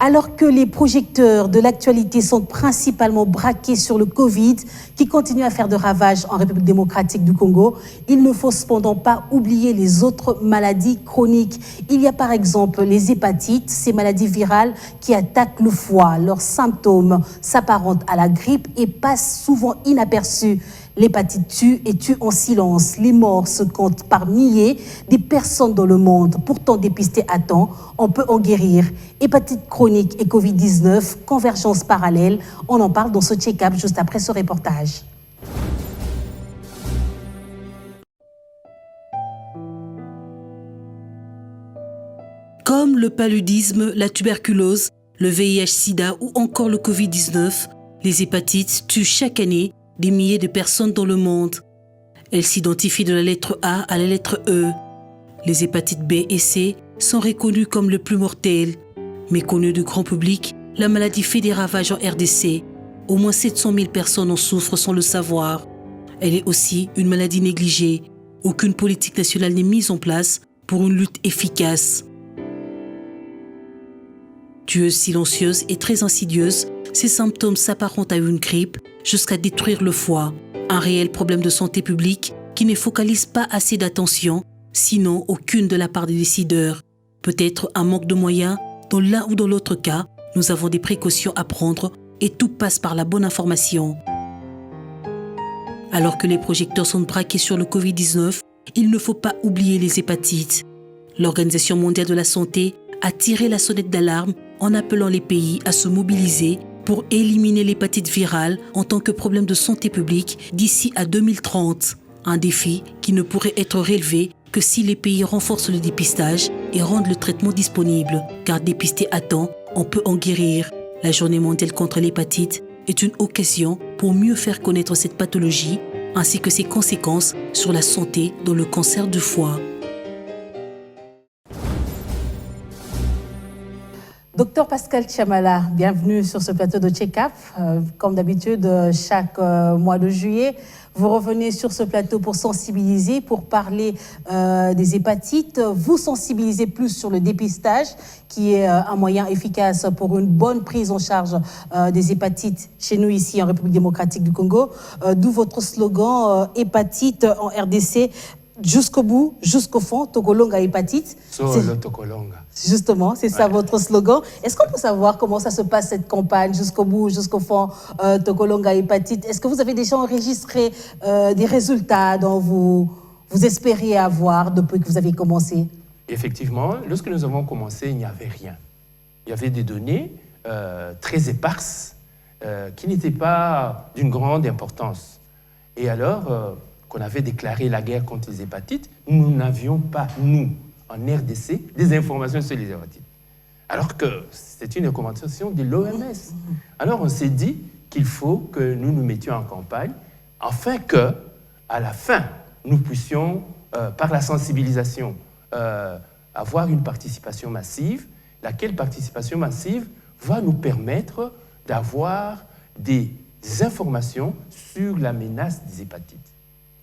Alors que les projecteurs de l'actualité sont principalement braqués sur le Covid, qui continue à faire de ravages en République démocratique du Congo, il ne faut cependant pas oublier les autres maladies chroniques. Il y a par exemple les hépatites, ces maladies virales qui attaquent le foie. Leurs symptômes s'apparentent à la grippe et passent souvent inaperçus. L'hépatite tue et tue en silence. Les morts se comptent par milliers. Des personnes dans le monde, pourtant dépistées à temps, on peut en guérir. Hépatite chronique et Covid-19, convergence parallèle. On en parle dans ce check-up juste après ce reportage. Comme le paludisme, la tuberculose, le VIH-Sida ou encore le Covid-19, les hépatites tuent chaque année des milliers de personnes dans le monde. Elles s'identifient de la lettre A à la lettre E. Les hépatites B et C sont reconnues comme les plus mortelles. Méconnues du grand public, la maladie fait des ravages en RDC. Au moins 700 000 personnes en souffrent sans le savoir. Elle est aussi une maladie négligée. Aucune politique nationale n'est mise en place pour une lutte efficace. Tueuse silencieuse et très insidieuse, ces symptômes s'apparentent à une grippe jusqu'à détruire le foie. Un réel problème de santé publique qui ne focalise pas assez d'attention, sinon aucune de la part des décideurs. Peut-être un manque de moyens, dans l'un ou dans l'autre cas, nous avons des précautions à prendre et tout passe par la bonne information. Alors que les projecteurs sont braqués sur le Covid-19, il ne faut pas oublier les hépatites. L'Organisation mondiale de la santé a tiré la sonnette d'alarme en appelant les pays à se mobiliser pour éliminer l'hépatite virale en tant que problème de santé publique d'ici à 2030. Un défi qui ne pourrait être relevé que si les pays renforcent le dépistage et rendent le traitement disponible. Car dépister à temps, on peut en guérir. La Journée mondiale contre l'hépatite est une occasion pour mieux faire connaître cette pathologie ainsi que ses conséquences sur la santé dans le cancer du foie. Docteur Pascal Chamala, bienvenue sur ce plateau de check-up. Comme d'habitude, chaque mois de juillet, vous revenez sur ce plateau pour sensibiliser, pour parler des hépatites. Vous sensibilisez plus sur le dépistage, qui est un moyen efficace pour une bonne prise en charge des hépatites chez nous ici en République démocratique du Congo. D'où votre slogan hépatite en RDC. Jusqu'au bout, jusqu'au fond, Tokolonga hépatite. Solo Tokolonga. Justement, c'est ça votre slogan. Est-ce qu'on peut savoir comment ça se passe cette campagne, jusqu'au bout, jusqu'au fond, Tokolonga hépatite? Est-ce que vous avez déjà enregistré des résultats dont vous espériez avoir depuis que vous avez commencé? Effectivement, lorsque nous avons commencé, il n'y avait rien. Il y avait des données très éparses qui n'étaient pas d'une grande importance. Et alors qu'on avait déclaré la guerre contre les hépatites, nous n'avions pas, nous, en RDC, des informations sur les hépatites. Alors que c'est une recommandation de l'OMS. Alors on s'est dit qu'il faut que nous nous mettions en campagne afin que, à la fin, nous puissions, par la sensibilisation, avoir une participation massive, laquelle participation massive va nous permettre d'avoir des informations sur la menace des hépatites.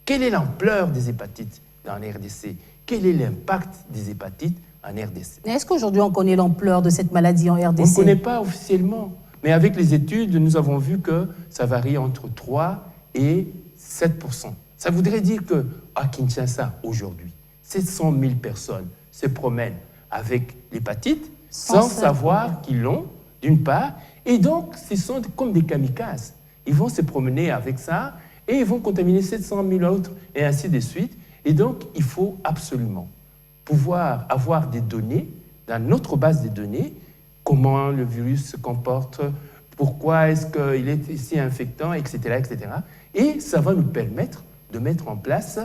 Quelle est l'ampleur des hépatites dans la RDC? Quel est l'impact des hépatites en RDC? Est-ce qu'aujourd'hui on connaît l'ampleur de cette maladie en RDC? On ne connaît pas officiellement, mais avec les études, nous avons vu que ça varie entre 3 et 7%. Ça voudrait dire qu'à Kinshasa, aujourd'hui, 700 000 personnes se promènent avec l'hépatite sans savoir qu'ils l'ont, d'une part, et donc ce sont comme des kamikazes. Ils vont se promener avec ça, et ils vont contaminer 700 000 autres, et ainsi de suite. Et donc, il faut absolument pouvoir avoir des données, dans notre base de données, comment le virus se comporte, pourquoi est-ce qu'il est si infectant, etc., etc. Et ça va nous permettre de mettre en place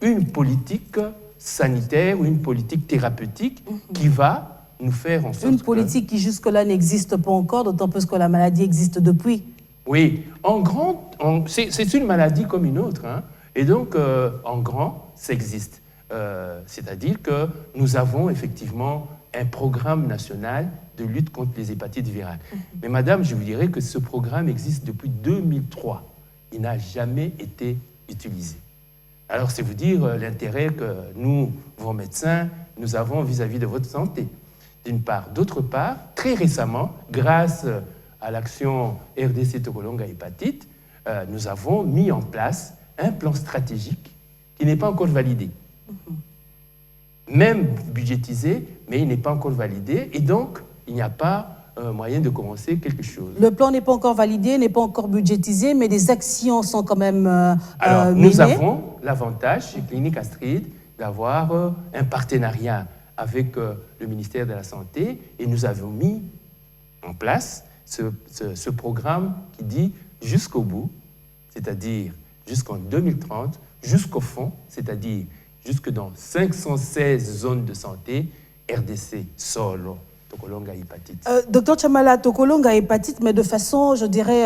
une politique sanitaire ou une politique thérapeutique qui va nous faire en sorte une politique qui jusque-là n'existe pas encore, d'autant plus que la maladie existe depuis. Oui, c'est une maladie comme une autre, hein, et donc en grand, ça existe. C'est-à-dire que nous avons effectivement un programme national de lutte contre les hépatites virales. Mais madame, je vous dirais que ce programme existe depuis 2003. Il n'a jamais été utilisé. Alors c'est vous dire l'intérêt que nous, vos médecins, nous avons vis-à-vis de votre santé, d'une part. D'autre part, très récemment, grâce à l'action RDC Tokolonga Hépatite, nous avons mis en place un plan stratégique qui n'est pas encore validé. Même budgétisé, mais il n'est pas encore validé. Et donc, il n'y a pas moyen de commencer quelque chose. Le plan n'est pas encore validé, n'est pas encore budgétisé, mais des actions sont quand même Alors, menées. nous avons l'avantage chez Clinique Astrid d'avoir un partenariat avec le ministère de la Santé et nous avons mis en place ce programme qui dit jusqu'au bout, c'est-à-dire jusqu'en 2030, jusqu'au fond, c'est-à-dire jusque dans 516 zones de santé, RDC solo. Tokolonga Hépatite. Docteur Chamala, Tokolonga Hépatite, mais de façon, je dirais,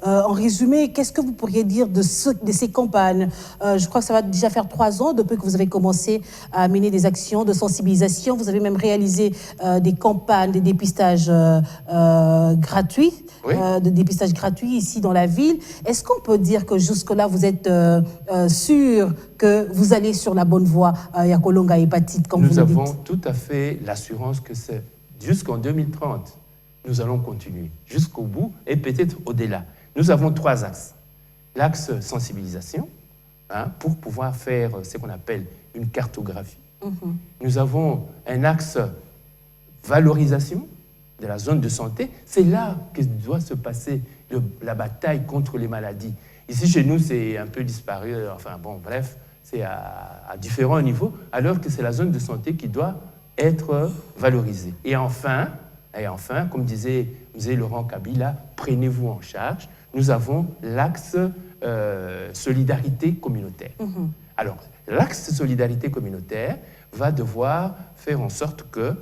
en résumé, qu'est-ce que vous pourriez dire de ces campagnes? Je crois que ça va déjà faire 3 ans depuis que vous avez commencé à mener des actions de sensibilisation. Vous avez même réalisé des campagnes, des dépistages gratuits, oui. de dépistage gratuit ici dans la ville. Est-ce qu'on peut dire que jusque-là, vous êtes sûr que vous allez sur la bonne voie, Yakolonga Hépatite, comme vous le dites? Nous avons tout à fait l'assurance que c'est jusqu'en 2030, nous allons continuer jusqu'au bout et peut-être au-delà. Nous avons 3 axes. L'axe sensibilisation, pour pouvoir faire ce qu'on appelle une cartographie. Nous avons un axe valorisation de la zone de santé. C'est là que doit se passer la bataille contre les maladies. Ici, chez nous, c'est un peu disparu. Enfin, bon, bref, c'est à différents niveaux, alors que c'est la zone de santé qui doit être valorisée. Et enfin, comme disait Laurent Kabila, prenez-vous en charge. Nous avons l'axe solidarité communautaire. Alors, l'axe solidarité communautaire va devoir faire en sorte que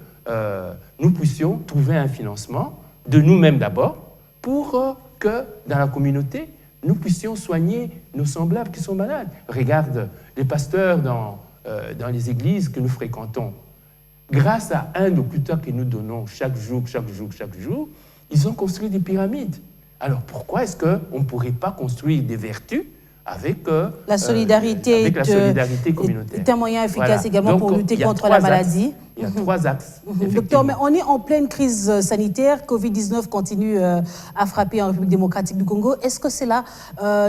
nous puissions trouver un financement de nous-mêmes d'abord pour que dans la communauté, nous puissions soigner nos semblables qui sont malades. Regarde les pasteurs dans les églises que nous fréquentons. Grâce à un locuteur que nous donnons chaque jour, ils ont construit des pyramides. Alors pourquoi est-ce qu'on ne pourrait pas construire des vertus avec la solidarité communautaire? C'est un moyen efficace également. Donc, pour lutter contre la maladie. Il y a 3 axes. Docteur, mais on est en pleine crise sanitaire. Covid-19 continue à frapper en République démocratique du Congo. Est-ce que cela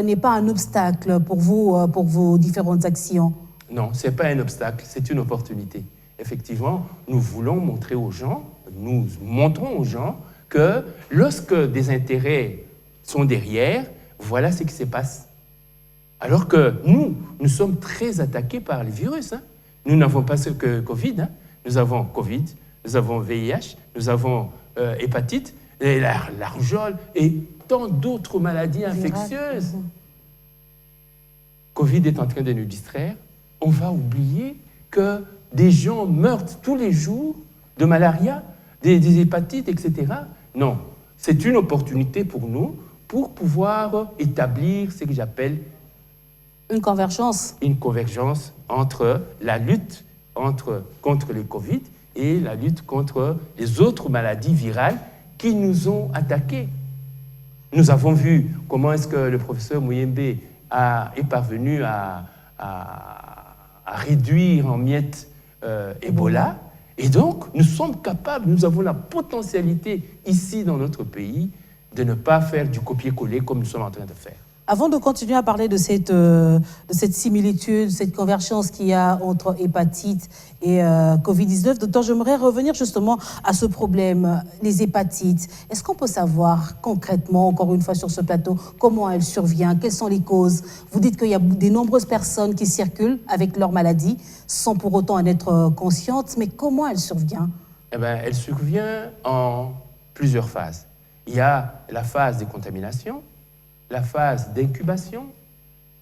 n'est pas un obstacle pour vous, pour vos différentes actions? Non, ce n'est pas un obstacle, c'est une opportunité. Effectivement, nous voulons montrer aux gens, nous montrons aux gens que lorsque des intérêts sont derrière, voilà ce qui se passe. Alors que nous sommes très attaqués par les virus. Nous n'avons pas que Covid. Nous avons Covid, nous avons VIH, nous avons hépatite, et la rougeole et tant d'autres maladies infectieuses. Covid est en train de nous distraire. On va oublier que des gens meurent tous les jours de malaria, des hépatites, etc. Non, c'est une opportunité pour nous pour pouvoir établir ce que j'appelle une convergence. Une convergence entre la lutte contre le Covid et la lutte contre les autres maladies virales qui nous ont attaqués. Nous avons vu comment est-ce que le professeur Muyembe est parvenu à réduire en miettes Ebola. Et donc, nous sommes capables, nous avons la potentialité ici dans notre pays de ne pas faire du copier-coller comme nous sommes en train de faire. Avant de continuer à parler de cette similitude, de cette convergence qu'il y a entre hépatite et Covid-19, docteur, j'aimerais revenir justement à ce problème, les hépatites. Est-ce qu'on peut savoir concrètement, encore une fois sur ce plateau, comment elle survient, quelles sont les causes? Vous dites qu'il y a de nombreuses personnes qui circulent avec leur maladie sans pour autant en être conscientes, mais comment elle survient? Eh bien, elle survient en plusieurs phases. Il y a la phase de contamination, la phase d'incubation,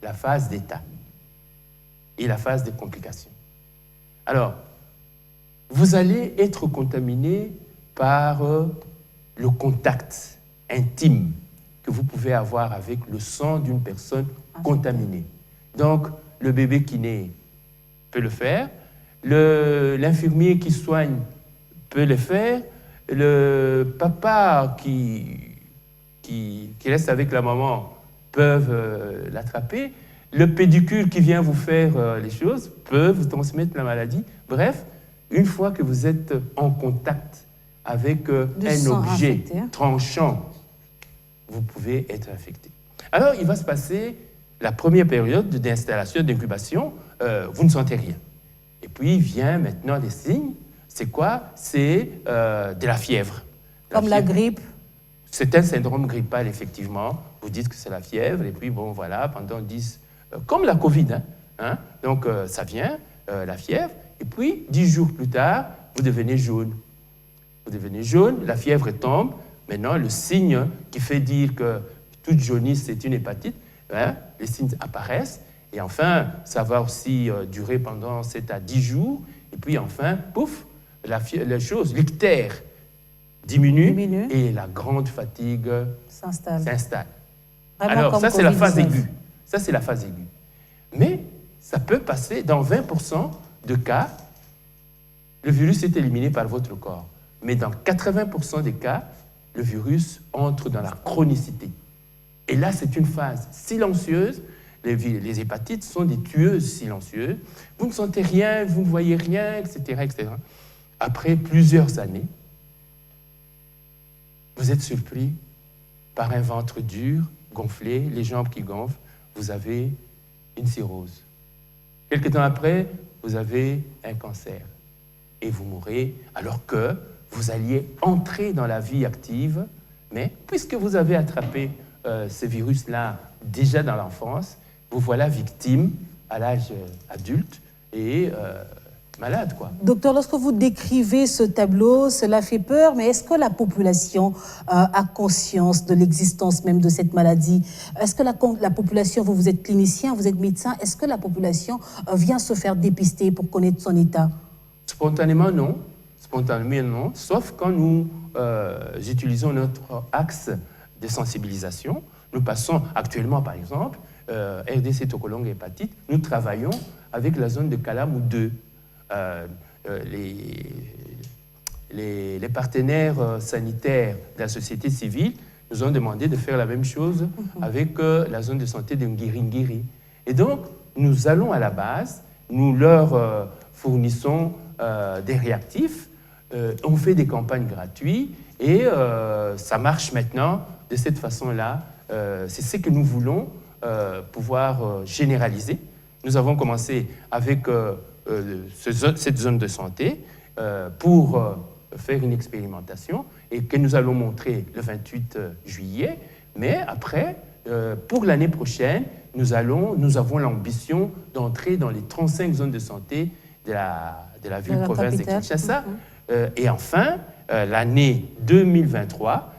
la phase d'état et la phase de complication. Alors, vous allez être contaminé par le contact intime que vous pouvez avoir avec le sang d'une personne contaminée. Donc, le bébé qui naît peut le faire, l'infirmier qui soigne peut le faire, le papa qui reste avec la maman peuvent l'attraper. Le pédicure qui vient vous faire les choses peut vous transmettre la maladie. Bref, une fois que vous êtes en contact avec Du un sang objet infecté, hein. tranchant, vous pouvez être infecté. Alors, il va se passer la première période d'installation, d'incubation, vous ne sentez rien. Et puis, vient maintenant les signes. C'est quoi? C'est de la fièvre. Comme la grippe. C'est un syndrome grippal, effectivement. Vous dites que c'est la fièvre, et puis, bon, voilà, pendant 10... comme la Covid, hein. Donc, ça vient, la fièvre, et puis, 10 jours plus tard, vous devenez jaune. Vous devenez jaune, la fièvre tombe. Maintenant, le signe qui fait dire que toute jaunisse, c'est une hépatite, hein, les signes apparaissent. Et enfin, ça va aussi durer pendant 7 à 10 jours. Et puis enfin, pouf, la chose, l'ictère diminue et la grande fatigue s'installe. Alors, ça, c'est la phase aiguë. Ça, c'est la phase aiguë. Mais ça peut passer dans 20% de cas, le virus est éliminé par votre corps. Mais dans 80% des cas, le virus entre dans la chronicité. Et là, c'est une phase silencieuse. Les hépatites sont des tueuses silencieuses. Vous ne sentez rien, vous ne voyez rien, etc., etc. Après plusieurs années, vous êtes surpris par un ventre dur, gonflé, les jambes qui gonflent. Vous avez une cirrhose. Quelque temps après, vous avez un cancer. Et vous mourrez alors que vous alliez entrer dans la vie active. Mais puisque vous avez attrapé ce virus-là déjà dans l'enfance, vous voilà victime à l'âge adulte et malade, quoi. Docteur, lorsque vous décrivez ce tableau, cela fait peur, mais est-ce que la population a conscience de l'existence même de cette maladie? Est-ce que la population, vous êtes clinicien, vous êtes médecin, est-ce que la population vient se faire dépister pour connaître son état? Spontanément, non. Spontanément, non. Sauf quand nous utilisons notre axe de sensibilisation. Nous passons actuellement, par exemple, RDC Tokolongue Hépatite, nous travaillons avec la zone de Kalamou 2. Les partenaires sanitaires de la société civile nous ont demandé de faire la même chose avec la zone de santé de Ngiri-Ngiri. Et donc, nous allons à la base, nous leur fournissons des réactifs, on fait des campagnes gratuites et ça marche maintenant de cette façon-là. C'est ce que nous voulons pouvoir généraliser. Nous avons commencé avec cette zone de santé pour faire une expérimentation et que nous allons montrer le 28 juillet. Mais après, pour l'année prochaine, nous avons l'ambition d'entrer dans les 35 zones de santé de la ville-province de Kinshasa. Et enfin, l'année 2023,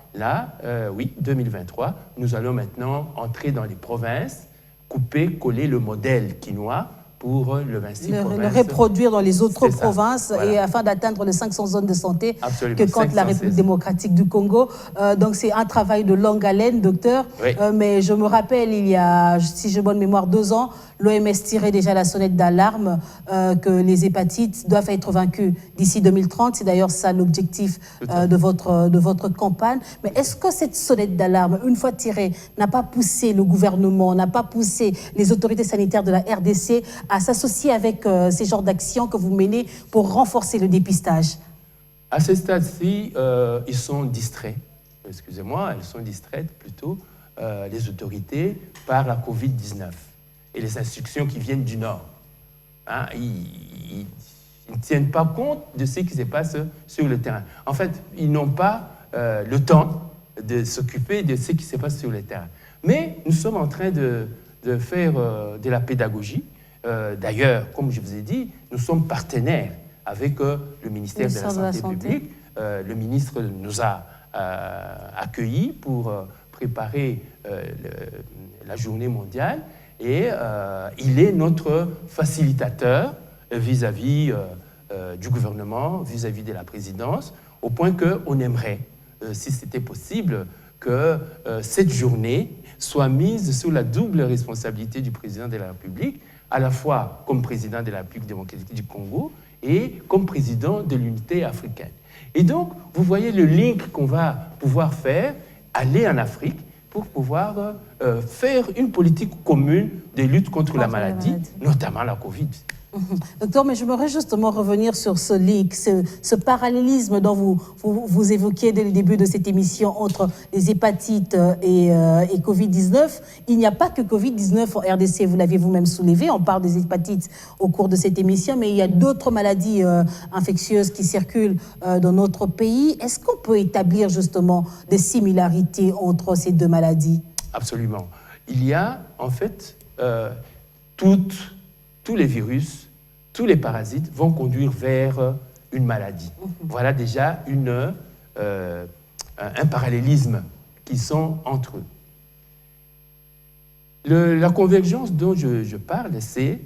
2023, nous allons maintenant entrer dans les provinces, couper, coller le modèle quinois pour le 26 provinces. Le reproduire dans les autres provinces, voilà. et afin d'atteindre les 500 zones de santé Absolument, que compte la République démocratique du Congo. Donc c'est un travail de longue haleine, docteur. Oui. Mais je me rappelle, il y a, si j'ai bonne mémoire, 2 ans, l'OMS tirait déjà la sonnette d'alarme que les hépatites doivent être vaincues d'ici 2030. C'est d'ailleurs ça l'objectif de votre campagne. Mais est-ce que cette sonnette d'alarme, une fois tirée, n'a pas poussé le gouvernement, n'a pas poussé les autorités sanitaires de la RDC à s'associer avec ces genres d'actions que vous menez pour renforcer le dépistage? À ce stade-ci, ils sont distraits. Excusez-moi, elles sont distraites plutôt, les autorités, par la Covid-19 et les instructions qui viennent du Nord. Hein, ils ne tiennent pas compte de ce qui se passe sur le terrain. En fait, ils n'ont pas le temps de s'occuper de ce qui se passe sur le terrain. Mais nous sommes en train de faire de la pédagogie. D'ailleurs, comme je vous ai dit, nous sommes partenaires avec le ministère de la Santé publique. Le ministre nous a accueillis pour préparer la journée mondiale et il est notre facilitateur vis-à-vis du gouvernement, vis-à-vis de la présidence, au point qu'on aimerait, si c'était possible, que cette journée soit mise sous la double responsabilité du président de la République, à la fois comme président de la République démocratique du Congo et comme président de l'unité africaine. Et donc, vous voyez le link qu'on va pouvoir faire, aller en Afrique pour pouvoir faire une politique commune de lutte contre la maladie, notamment la Covid. Docteur, mais j'aimerais justement revenir sur ce link, ce parallélisme dont vous évoquiez dès le début de cette émission entre les hépatites et Covid-19. Il n'y a pas que Covid-19 en RDC, vous l'aviez vous-même soulevé, on parle des hépatites au cours de cette émission, mais il y a d'autres maladies infectieuses qui circulent dans notre pays. Est-ce qu'on peut établir justement des similarités entre ces deux maladies? Absolument. Il y a en fait tous les virus, tous les parasites vont conduire vers une maladie. Voilà déjà un parallélisme qui sont entre eux. La convergence dont je parle, c'est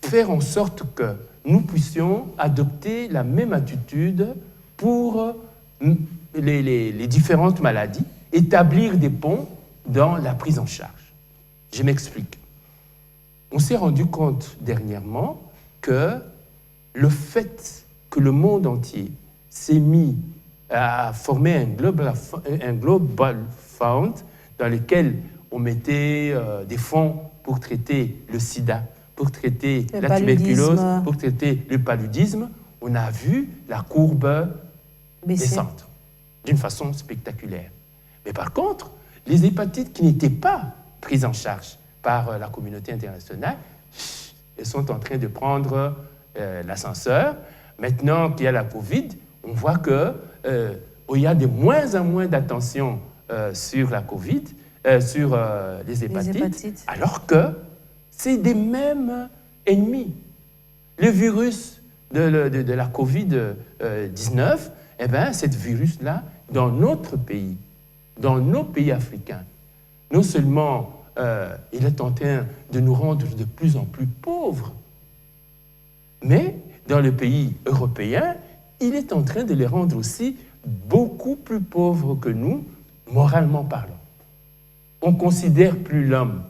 faire en sorte que nous puissions adopter la même attitude pour les différentes maladies, établir des ponts dans la prise en charge. Je m'explique. On s'est rendu compte dernièrement que le fait que le monde entier s'est mis à former un global fund dans lequel on mettait des fonds pour traiter le sida, pour traiter la tuberculose, pour traiter le paludisme, on a vu la courbe descendre d'une façon spectaculaire. Mais par contre, les hépatites qui n'étaient pas prises en charge par la communauté internationale, elles sont en train de prendre l'ascenseur. Maintenant qu'il y a la Covid, on voit qu'il y a de moins en moins d'attention sur la Covid, sur les hépatites, alors que c'est des mêmes ennemis. Le virus de la Covid-19, eh bien, ce virus-là, dans notre pays, dans nos pays africains, non seulement il est en train de nous rendre de plus en plus pauvres, mais dans les pays européens, il est en train de les rendre aussi beaucoup plus pauvres que nous, moralement parlant. On ne considère plus l'homme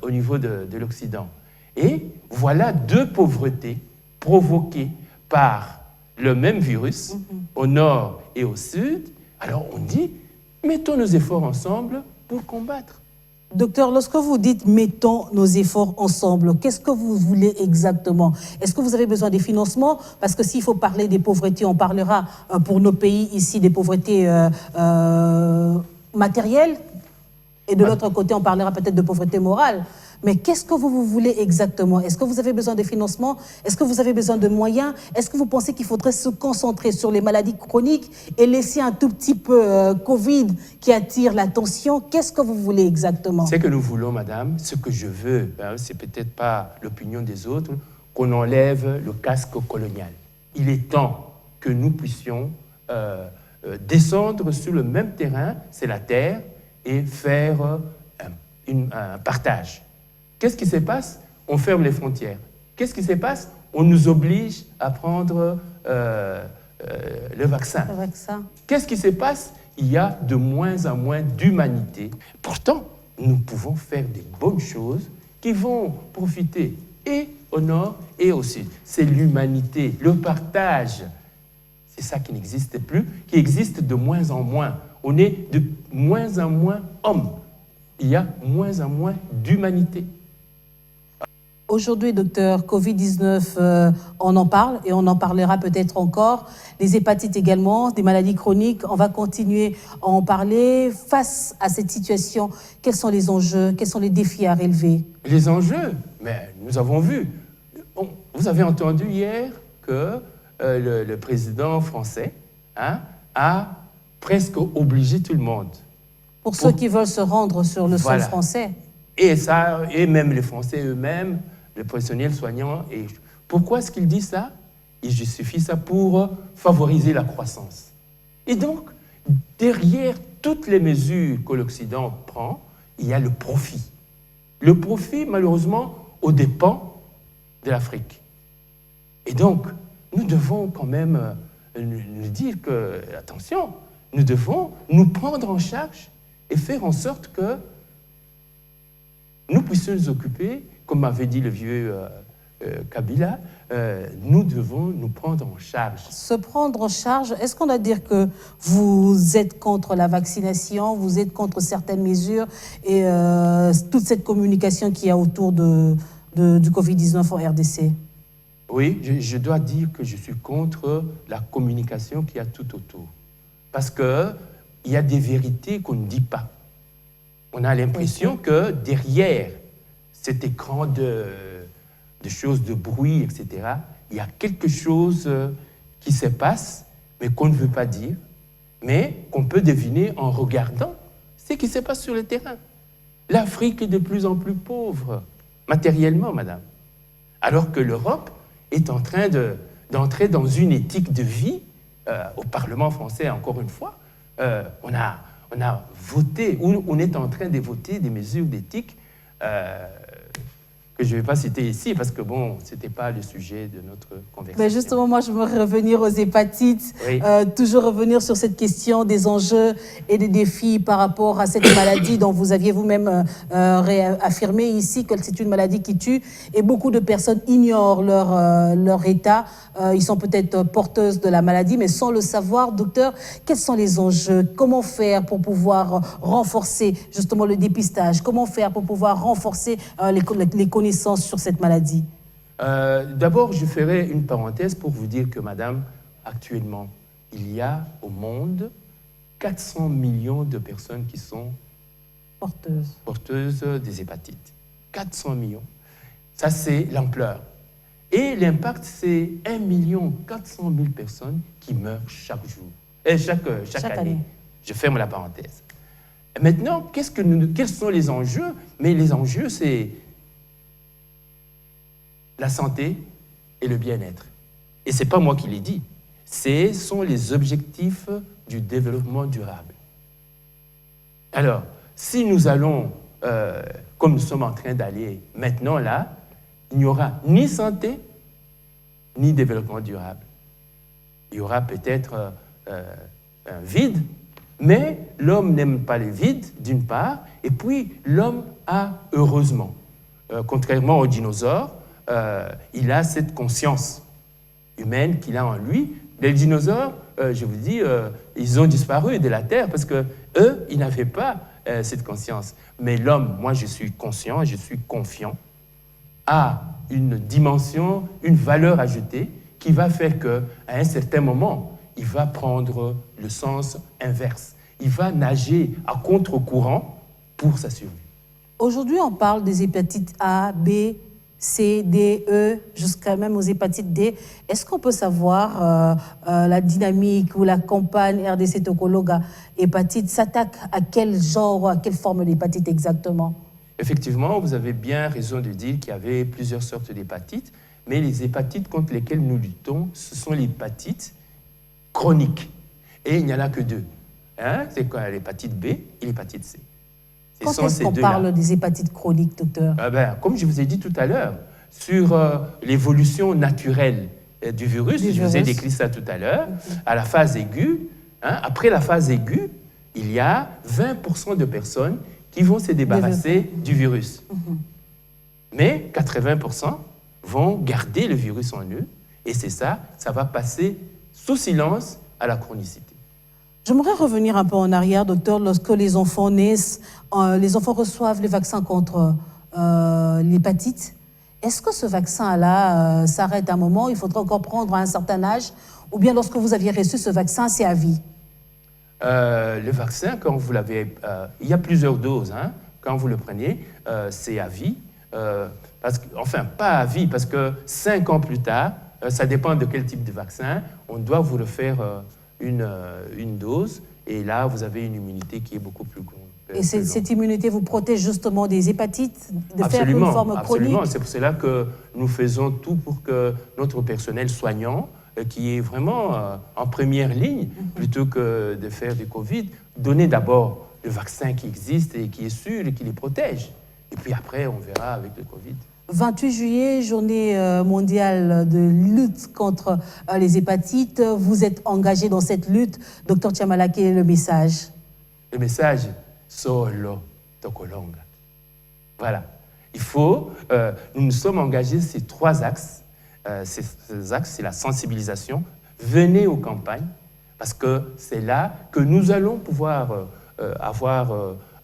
au niveau de l'Occident. Et voilà deux pauvretés provoquées par le même virus, au nord et au sud. Alors on dit, mettons nos efforts ensemble pour combattre. Docteur, lorsque vous dites « mettons nos efforts ensemble », qu'est-ce que vous voulez exactement? Est-ce que vous avez besoin des financements? Parce que s'il faut parler des pauvretés, on parlera pour nos pays ici des pauvretés matérielles, et de l'autre côté, on parlera peut-être de pauvreté morale. Mais qu'est-ce que vous voulez exactement? Est-ce que vous avez besoin de financement? Est-ce que vous avez besoin de moyens? Est-ce que vous pensez qu'il faudrait se concentrer sur les maladies chroniques et laisser un tout petit peu Covid qui attire l'attention? Qu'est-ce que vous voulez exactement? Ce que nous voulons, madame, ce que je veux, c'est peut-être pas l'opinion des autres, qu'on enlève le casque colonial. Il est temps que nous puissions descendre sur le même terrain, c'est la terre, et faire un partage. Qu'est-ce qui se passe? On ferme les frontières. Qu'est-ce qui se passe? On nous oblige à prendre le vaccin. Qu'est-ce qui se passe? Il y a de moins en moins d'humanité. Pourtant, nous pouvons faire des bonnes choses qui vont profiter et au nord et au sud. C'est l'humanité, le partage. C'est ça qui n'existe plus, qui existe de moins en moins. On est de moins en moins hommes. Il y a moins en moins d'humanité. Aujourd'hui, docteur, Covid-19, on en parle et on en parlera peut-être encore. Les hépatites également, des maladies chroniques, on va continuer à en parler. Face à cette situation, quels sont les enjeux, quels sont les défis à relever? Les enjeux, mais nous avons vu. Vous avez entendu hier que le président français a presque obligé tout le monde. Pour ceux qui veulent se rendre sur le sol français. Et même les Français eux-mêmes, les professionnels soignants. Et pourquoi est-ce qu'il dit ça? Il justifie ça pour favoriser la croissance. Et donc, derrière toutes les mesures que l'Occident prend, il y a le profit. Le profit, malheureusement, aux dépens de l'Afrique. Et donc, nous devons quand même nous dire que, attention, nous devons nous prendre en charge et faire en sorte que nous puissions nous occuper, comme avait dit le vieux Kabila, nous devons nous prendre en charge. Se prendre en charge, est-ce qu'on doit dire que vous êtes contre la vaccination, vous êtes contre certaines mesures et toute cette communication qu'il y a autour du Covid-19 en RDC? Oui, je dois dire que je suis contre la communication qu'il y a tout autour. Parce qu'il y a des vérités qu'on ne dit pas. On a l'impression que derrière cet écran de choses, de bruit, etc., il y a quelque chose qui se passe, mais qu'on ne veut pas dire, mais qu'on peut deviner en regardant ce qui se passe sur le terrain. L'Afrique est de plus en plus pauvre, matériellement, madame. Alors que l'Europe est en train d'entrer dans une éthique de vie. Au Parlement français, encore une fois, on a voté, ou on est en train de voter des mesures d'éthique que je ne vais pas citer ici, parce que bon, ce n'était pas le sujet de notre conversation. Mais justement, moi, je veux revenir aux hépatites, oui. Toujours revenir sur cette question des enjeux et des défis par rapport à cette maladie dont vous aviez vous-même affirmé ici que c'est une maladie qui tue, et beaucoup de personnes ignorent leur état. Ils sont peut-être porteuses de la maladie, mais sans le savoir. Docteur, quels sont les enjeux? Comment faire pour pouvoir renforcer justement le dépistage? Comment faire pour pouvoir renforcer les connaissances sur cette maladie? D'abord, je ferai une parenthèse pour vous dire que, madame, actuellement, il y a au monde 400 millions de personnes qui sont porteuses des hépatites. 400 millions. Ça, c'est l'ampleur. Et l'impact, c'est 1 400 000 personnes qui meurent chaque jour, chaque année. Je ferme la parenthèse. Et maintenant, quels sont les enjeux? Mais les enjeux, c'est la santé et le bien-être. Et ce n'est pas moi qui l'ai dit. Ce sont les objectifs du développement durable. Alors, si nous allons, comme nous sommes en train d'aller maintenant là, il n'y aura ni santé, ni développement durable. Il y aura peut-être un vide, mais l'homme n'aime pas les vides, d'une part, et puis l'homme a, heureusement, contrairement aux dinosaures, il a cette conscience humaine qu'il a en lui. Les dinosaures, je vous dis, ils ont disparu de la Terre parce que eux, ils n'avaient pas cette conscience. Mais l'homme, moi, je suis conscient, je suis confiant, a une dimension, une valeur ajoutée qui va faire qu'à un certain moment, il va prendre le sens inverse. Il va nager à contre-courant pour sa survie. Aujourd'hui, on parle des hépatites A, B, C, D, E, jusqu'à même aux hépatites D. Est-ce qu'on peut savoir la dynamique ou la campagne RDC Tokologa hépatite s'attaque à quel genre, à quelle forme d'hépatite exactement? Effectivement, vous avez bien raison de dire qu'il y avait plusieurs sortes d'hépatites, mais les hépatites contre lesquelles nous luttons, ce sont les hépatites chroniques. Et il n'y en a que deux. C'est quoi, l'hépatite B et l'hépatite C. Quand est-ce qu'on parle des hépatites chroniques, docteur? Comme je vous ai dit tout à l'heure, sur l'évolution naturelle du virus, je vous ai décrit ça tout à l'heure, à la phase aiguë, après la phase aiguë, il y a 20% de personnes qui vont se débarrasser du virus. Mais 80% vont garder le virus en eux, et c'est ça va passer sous silence à la chronicité. J'aimerais revenir un peu en arrière, docteur. Lorsque les enfants naissent, les enfants reçoivent les vaccins contre l'hépatite. Est-ce que ce vaccin-là s'arrête à un moment? Il faudra encore prendre à un certain âge? Ou bien lorsque vous aviez reçu ce vaccin, c'est à vie? Le vaccin, quand vous l'avez... il y a plusieurs doses. Quand vous le prenez, c'est à vie. Enfin, pas à vie, parce que 5 ans plus tard, ça dépend de quel type de vaccin, on doit vous refaire une dose, et là, vous avez une immunité qui est beaucoup plus grande. Et cette immunité vous protège justement des hépatites, de absolument, faire une forme absolument. chronique? C'est pour cela que nous faisons tout pour que notre personnel soignant, qui est vraiment en première ligne, plutôt que de faire du Covid, donner d'abord le vaccin qui existe et qui est sûr et qui les protège. Et puis après, on verra avec le Covid. 28 juillet, journée mondiale de lutte contre les hépatites. Vous êtes engagé dans cette lutte. Docteur Tiamala, quel est le message? Le message, solo tokolonga. Voilà. Il faut, nous nous sommes engagés sur 3 axes. ces axes, c'est la sensibilisation. Venez aux campagnes, parce que c'est là que nous allons pouvoir à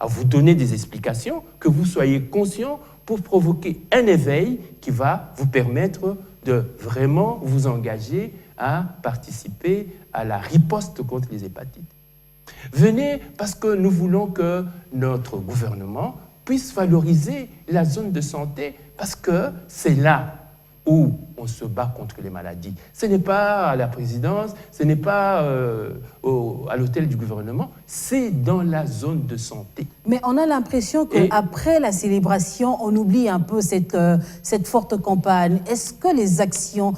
vous donner des explications, que vous soyez conscients pour provoquer un éveil qui va vous permettre de vraiment vous engager à participer à la riposte contre les hépatites. Venez parce que nous voulons que notre gouvernement puisse valoriser la zone de santé, parce que c'est là où on se bat contre les maladies. Ce n'est pas à la présidence, ce n'est pas à l'hôtel du gouvernement, c'est dans la zone de santé. Mais on a l'impression qu'après la célébration, on oublie un peu cette forte campagne. Est-ce que les actions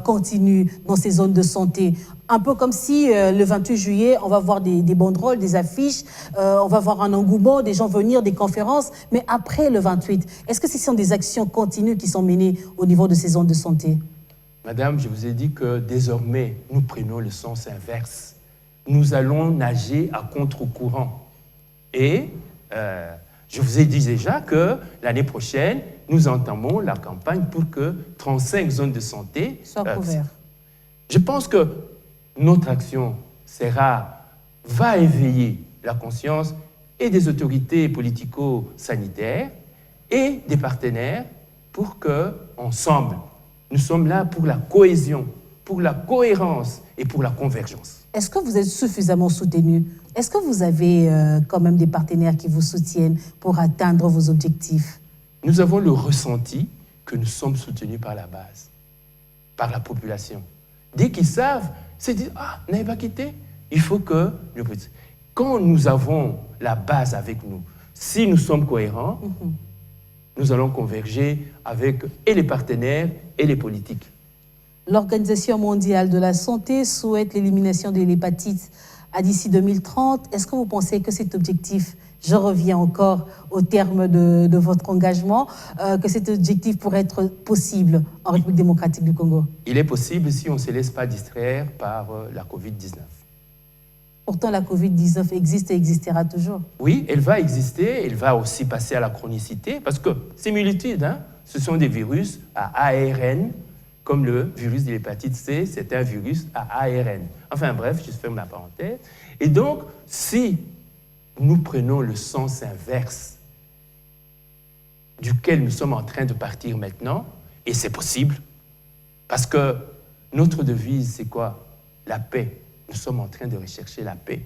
continuent dans ces zones de santé ? Un peu comme si le 28 juillet, on va voir des banderoles, des affiches, on va voir un engouement, des gens venir, des conférences. Mais après le 28, est-ce que ce sont des actions continues qui sont menées au niveau de ces zones de santé ? Madame, je vous ai dit que désormais, nous prenons le sens inverse. Nous allons nager à contre-courant. Et je vous ai dit déjà que l'année prochaine, nous entamons la campagne pour que 35 zones de santé soient couvertes. Je pense que notre action va éveiller la conscience et des autorités politico-sanitaires et des partenaires pour que, ensemble, nous sommes là pour la cohésion, pour la cohérence et pour la convergence. Est-ce que vous êtes suffisamment soutenu ? Est-ce que vous avez quand même des partenaires qui vous soutiennent pour atteindre vos objectifs ? Nous avons le ressenti que nous sommes soutenus par la base, par la population. Dès qu'ils savent, c'est dire, n'avez pas quitté. Il faut que... Quand nous avons la base avec nous, si nous sommes cohérents, nous allons converger avec et les partenaires et les politiques. L'Organisation mondiale de la santé souhaite l'élimination de l'hépatite d'ici 2030. Est-ce que vous pensez que cet objectif, je reviens encore au terme de votre engagement, que cet objectif pourrait être possible en République démocratique du Congo ? Il est possible si on ne se laisse pas distraire par la Covid-19. Pourtant, la Covid-19 existe et existera toujours. Oui, elle va exister, elle va aussi passer à la chronicité, parce que similitude, ce sont des virus à ARN, comme le virus de l'hépatite C, c'est un virus à ARN. Enfin bref, je ferme la parenthèse. Et donc, si nous prenons le sens inverse duquel nous sommes en train de partir maintenant, et c'est possible, parce que notre devise, c'est quoi ? La paix. Nous sommes en train de rechercher la paix.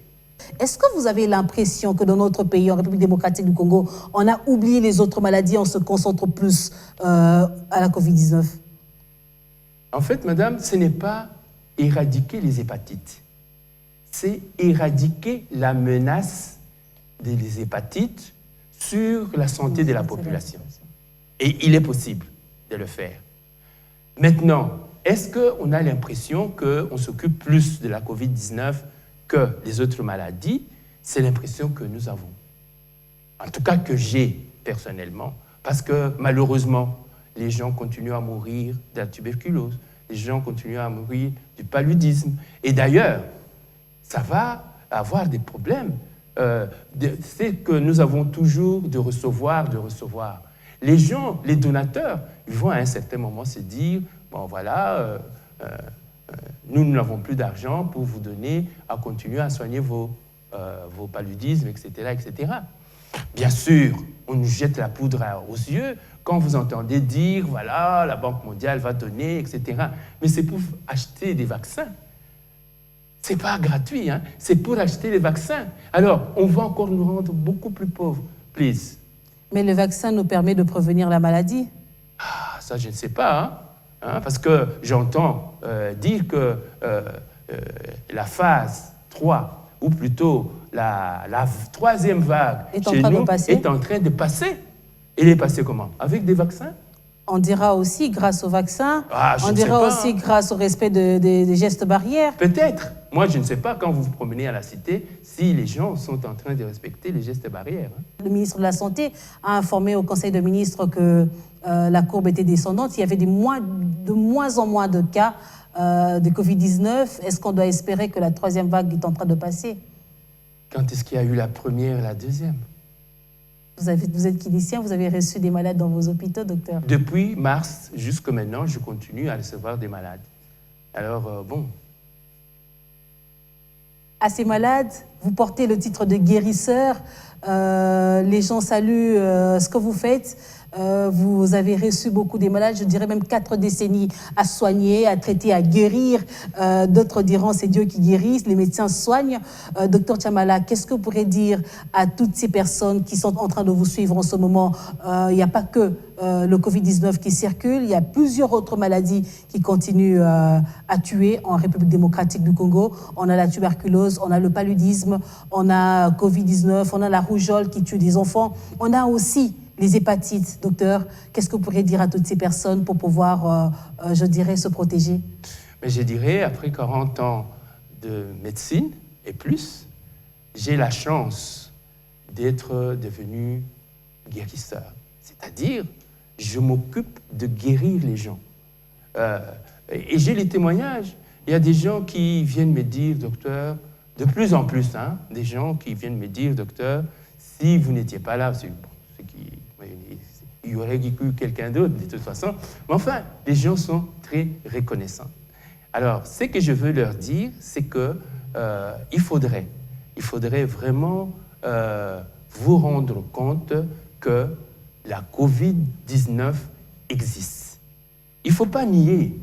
Est-ce que vous avez l'impression que dans notre pays, en République démocratique du Congo, on a oublié les autres maladies, on se concentre plus à la Covid-19 ? En fait, madame, ce n'est pas éradiquer les hépatites, c'est éradiquer la menace des hépatites sur la santé de la population. Et il est possible de le faire. Maintenant, est-ce qu'on a l'impression qu'on s'occupe plus de la Covid-19 que les autres maladies? C'est l'impression que nous avons. En tout cas, que j'ai personnellement. Parce que malheureusement, les gens continuent à mourir de la tuberculose. Les gens continuent à mourir du paludisme. Et d'ailleurs, ça va avoir des problèmes. C'est que nous avons toujours de recevoir. Les gens, les donateurs, ils vont à un certain moment se dire, bon voilà, nous n'avons plus d'argent pour vous donner à continuer à soigner vos paludismes, etc., etc. Bien sûr, on nous jette la poudre aux yeux quand vous entendez dire, voilà, la Banque mondiale va donner, etc. Mais c'est pour acheter des vaccins. Ce n'est pas gratuit, c'est pour acheter des vaccins. Alors, on va encore nous rendre beaucoup plus pauvres, please. Mais le vaccin nous permet de prévenir la maladie. Ça, je ne sais pas, parce que j'entends dire que la phase 3, ou plutôt la troisième vague chez nous est en train de passer. Elle est passée comment? Avec des vaccins? On dira aussi grâce au vaccin, on dira aussi grâce au respect des gestes barrières. Peut-être. Moi, je ne sais pas, quand vous vous promenez à la cité, si les gens sont en train de respecter les gestes barrières. Le ministre de la Santé a informé au Conseil de ministres que la courbe était descendante. Il y avait de moins en moins de cas de Covid-19. Est-ce qu'on doit espérer que la troisième vague est en train de passer? Quand est-ce qu'il y a eu la première et la deuxième? Vous êtes clinicien, vous avez reçu des malades dans vos hôpitaux, docteur? Depuis mars jusqu'à maintenant, je continue à recevoir des malades. Alors, bon. À ces malades, vous portez le titre de guérisseur. Les gens saluent ce que vous faites. Vous avez reçu beaucoup des malades, je dirais même 4 décennies à soigner, à traiter, à guérir. D'autres diront c'est Dieu qui guérit, les médecins soignent. Docteur Chamala, qu'est-ce que vous pourrez dire à toutes ces personnes qui sont en train de vous suivre en ce moment? Il n'y a pas que le Covid-19 qui circule, il y a plusieurs autres maladies qui continuent à tuer en République démocratique du Congo. On a la tuberculose, on a le paludisme, on a Covid-19, on a la rougeole qui tue des enfants. On a aussi les hépatites, docteur. Qu'est-ce que vous pourriez dire à toutes ces personnes pour pouvoir, je dirais, se protéger? Mais je dirais, après 40 ans de médecine et plus, j'ai la chance d'être devenu guérisseur. C'est-à-dire, je m'occupe de guérir les gens. Et j'ai les témoignages. Il y a des gens qui viennent me dire, docteur, de plus en plus, des gens qui viennent me dire, docteur, si vous n'étiez pas là, il y aurait eu quelqu'un d'autre de toute façon. Mais enfin, les gens sont très reconnaissants. Alors, ce que je veux leur dire, c'est que il faudrait vraiment vous rendre compte que la Covid-19 existe. Il ne faut pas nier.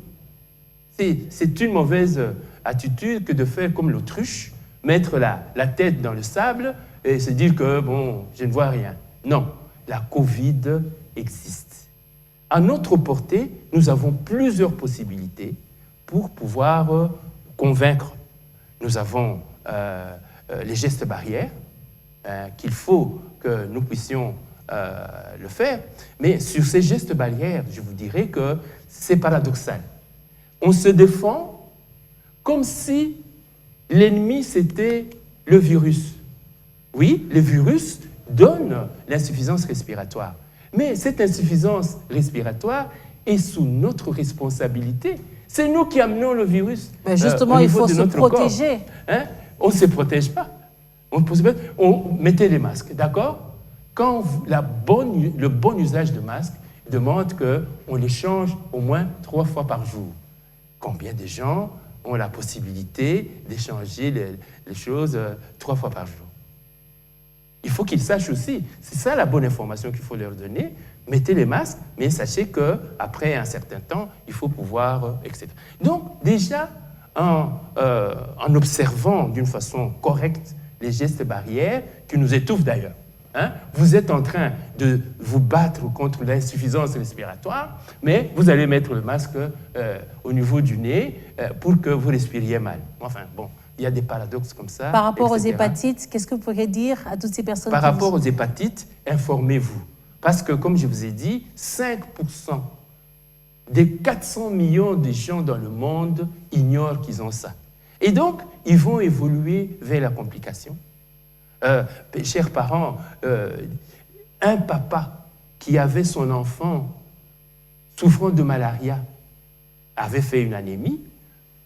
C'est une mauvaise attitude que de faire comme l'autruche, mettre la tête dans le sable et se dire que, bon, je ne vois rien. Non, la Covid existe. À notre portée, nous avons plusieurs possibilités pour pouvoir convaincre. Nous avons les gestes barrières, qu'il faut que nous puissions le faire. Mais sur ces gestes barrières, je vous dirais que c'est paradoxal. On se défend comme si l'ennemi, c'était le virus. Oui, le virus donne l'insuffisance respiratoire. Mais cette insuffisance respiratoire est sous notre responsabilité. C'est nous qui amenons le virus. Mais justement, il faut se protéger. On ne se protège pas. On mettait les masques, d'accord? Quand le bon usage de masques demande qu'on les change au moins 3 fois par jour. Combien de gens ont la possibilité d'échanger les choses 3 fois par jour? Il faut qu'ils sachent aussi. C'est ça la bonne information qu'il faut leur donner. Mettez les masques, mais sachez qu'après un certain temps, il faut pouvoir, etc. Donc, déjà, en observant d'une façon correcte les gestes barrières, qui nous étouffent d'ailleurs, vous êtes en train de vous battre contre l'insuffisance respiratoire, mais vous allez mettre le masque au niveau du nez pour que vous respiriez mal. Enfin, bon. Il y a des paradoxes comme ça. Par rapport etc. aux hépatites, qu'est-ce que vous pourriez dire à toutes ces personnes? Par rapport aux hépatites, informez-vous. Parce que, comme je vous ai dit, 5% des 400 millions de gens dans le monde ignorent qu'ils ont ça. Et donc, ils vont évoluer vers la complication. Chers parents, un papa qui avait son enfant souffrant de malaria avait fait une anémie,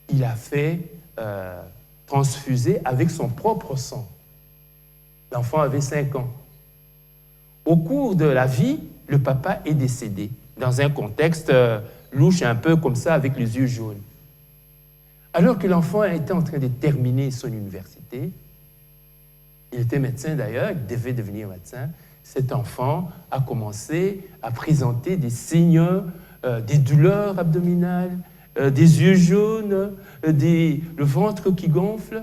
il a fait transfuser avec son propre sang. L'enfant avait 5 ans. Au cours de la vie, le papa est décédé dans un contexte louche, un peu comme ça, avec les yeux jaunes. Alors que l'enfant était en train de terminer son université, il était médecin d'ailleurs, il devait devenir médecin, cet enfant a commencé à présenter des signes, des douleurs abdominales, des yeux jaunes, le ventre qui gonfle.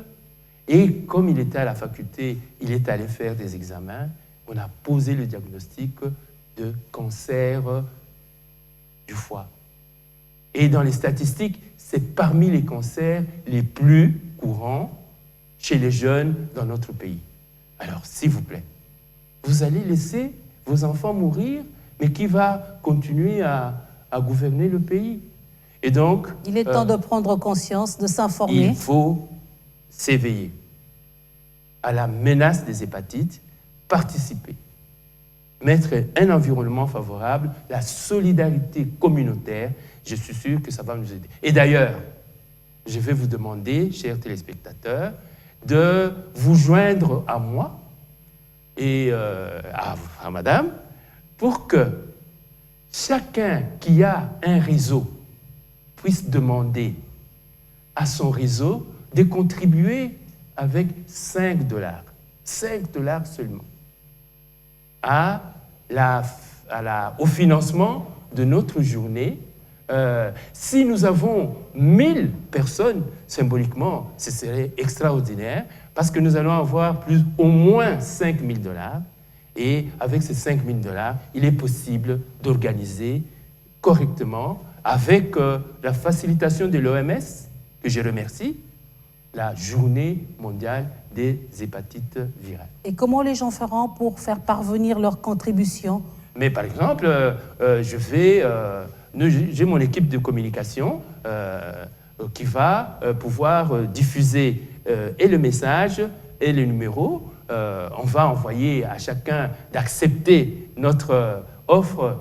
Et comme il était à la faculté, il est allé faire des examens. On a posé le diagnostic de cancer du foie. Et dans les statistiques, c'est parmi les cancers les plus courants chez les jeunes dans notre pays. Alors, s'il vous plaît, vous allez laisser vos enfants mourir, mais qui va continuer à gouverner le pays? Et donc, il est temps de prendre conscience, de s'informer. Il faut s'éveiller à la menace des hépatites, participer, mettre un environnement favorable, la solidarité communautaire. Je suis sûr que ça va nous aider. Et d'ailleurs, je vais vous demander, chers téléspectateurs, de vous joindre à moi et à madame, pour que chacun qui a un réseau puisse demander à son réseau de contribuer avec 5 dollars. 5 dollars seulement au financement de notre journée. Si nous avons 1000 personnes, symboliquement, ce serait extraordinaire parce que nous allons avoir au moins 5 000 dollars. Et avec ces 5 000 dollars, il est possible d'organiser correctement, avec la facilitation de l'OMS, que je remercie, la journée mondiale des hépatites virales. Et comment les gens feront pour faire parvenir leur contribution? Mais par exemple, j'ai mon équipe de communication qui va pouvoir diffuser et le message et le numéro. On va envoyer à chacun d'accepter notre offre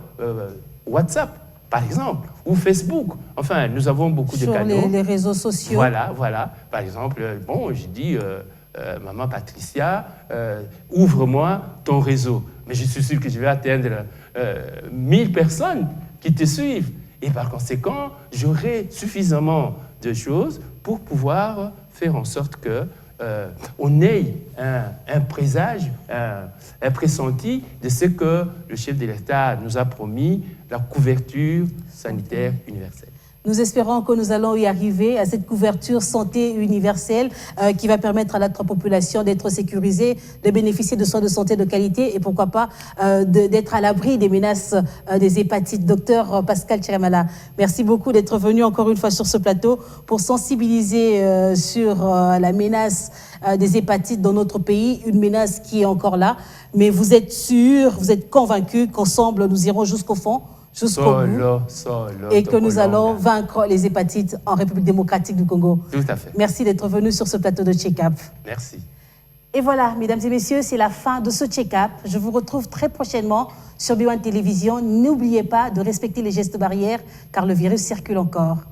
WhatsApp, par exemple, ou Facebook. Enfin, nous avons beaucoup de canaux. Sur les réseaux sociaux. Voilà. Par exemple, j'ai dit, maman Patricia, ouvre-moi ton réseau. Mais je suis sûr que je vais atteindre 1000 personnes qui te suivent. Et par conséquent, j'aurai suffisamment de choses pour pouvoir faire en sorte que on ait un présage, un pressenti de ce que le chef de l'État nous a promis, la couverture sanitaire universelle. Nous espérons que nous allons y arriver à cette couverture santé universelle qui va permettre à notre population d'être sécurisée, de bénéficier de soins de santé de qualité et pourquoi pas d'être à l'abri des menaces des hépatites. Docteur Pascal Chiramala, merci beaucoup d'être venu encore une fois sur ce plateau pour sensibiliser sur la menace des hépatites dans notre pays, une menace qui est encore là. Mais vous êtes sûr, vous êtes convaincu qu'ensemble nous irons jusqu'au fond, jusqu'au bout, et que nous allons vaincre les hépatites en République démocratique du Congo. Tout à fait. Merci d'être venu sur ce plateau de Check-up. Merci. Et voilà, mesdames et messieurs, c'est la fin de ce Check-up. Je vous retrouve très prochainement sur B1 Télévision. N'oubliez pas de respecter les gestes barrières, car le virus circule encore.